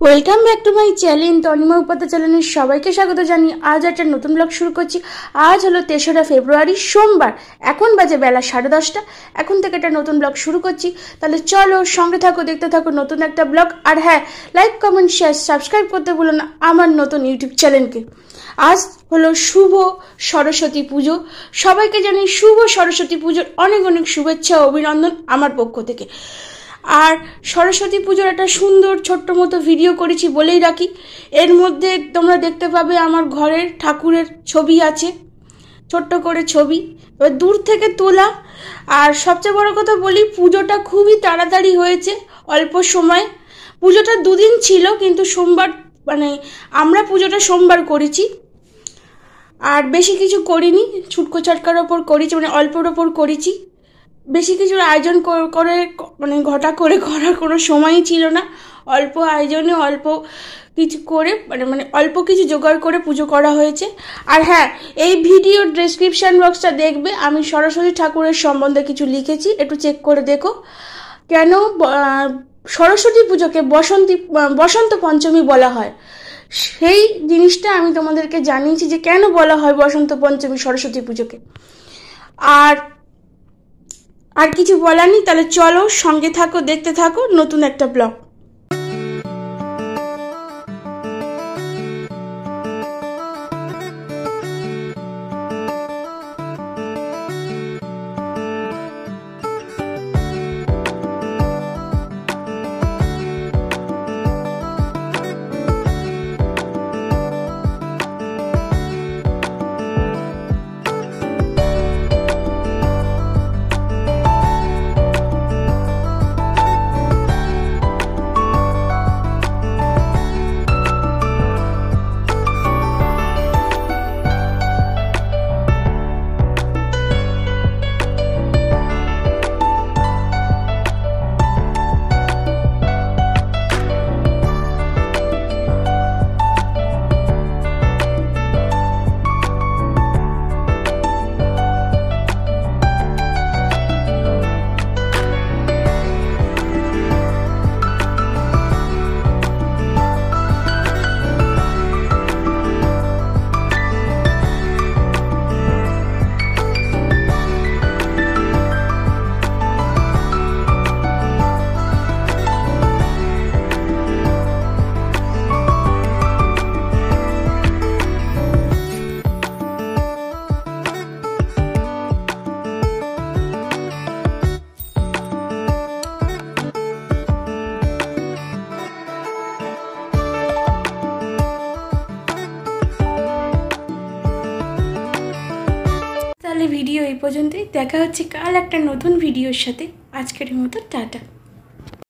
Welcome back to my channel Tanima Upadhyay চ্যানেলের সবাইকে স্বাগত জানিয়ে আজ একটা নতুন ব্লগ শুরু করছি। আজ হলো 3রা ফেব্রুয়ারি সোমবার, এখন বাজে বেলা 10:30। এখন থেকে একটা নতুন ব্লগ শুরু করছি, তাহলে চলো সঙ্গে থাকো, দেখতে থাকো নতুন একটা ব্লগ। আর হ্যাঁ, লাইক কমেন্ট শেয়ার সাবস্ক্রাইব করতে ভুলো না আমার নতুন ইউটিউব চ্যানেলকে। আজ হলো শুভ সরস্বতী পুজো, সবাইকে জানি শুভ সরস্বতী পুজোর অনেক অনেক শুভেচ্ছা ও অভিনন্দন আমার পক্ষ থেকে। আর সরস্বতী পুজোর একটা সুন্দর ছোট্ট মতো ভিডিও করেছি বলেই রাখি। এর মধ্যে তোমরা দেখতে পাবে আমার ঘরের ঠাকুরের ছবি আছে, ছোট্ট করে ছবি, এবার দূর থেকে তোলা। আর সবচেয়ে বড় কথা বলি, পুজোটা খুবই তাড়াতাড়ি হয়েছে, অল্প সময়। পুজোটা 2 দিন ছিল, কিন্তু সোমবার আমরা পুজোটা সোমবার করেছি। আর বেশি কিছু করিনি, ছুটকো ছটকার ওপর করেছি, অল্পর ওপর করেছি। বেশি কিছুর আয়োজন করে ঘটা করে করার কোনো সময়ই ছিল না। অল্প আয়োজনে অল্প কিছু করে অল্প কিছু জোগাড় করে পুজো করা হয়েছে। আর হ্যাঁ, এই ভিডিওর ডেসক্রিপশন বক্সটা দেখবে, আমি সরস্বতী ঠাকুরের সম্বন্ধে কিছু লিখেছি, একটু চেক করে দেখো। কেন সরস্বতী পুজোকে বসন্ত পঞ্চমী বলা হয়, সেই জিনিসটা আমি তোমাদেরকে জানিয়েছি যে কেন বলা হয় বসন্ত পঞ্চমী সরস্বতী পুজোকে। আর কিছু বলার নেই, তাহলে চলো সঙ্গে থাকো, দেখতে থাকো নতুন একটা ব্লগ। তাহলে ভিডিও এই পর্যন্তই, দেখা হচ্ছে কাল একটা নতুন ভিডিওর সাথে। আজকের মতো টাটা।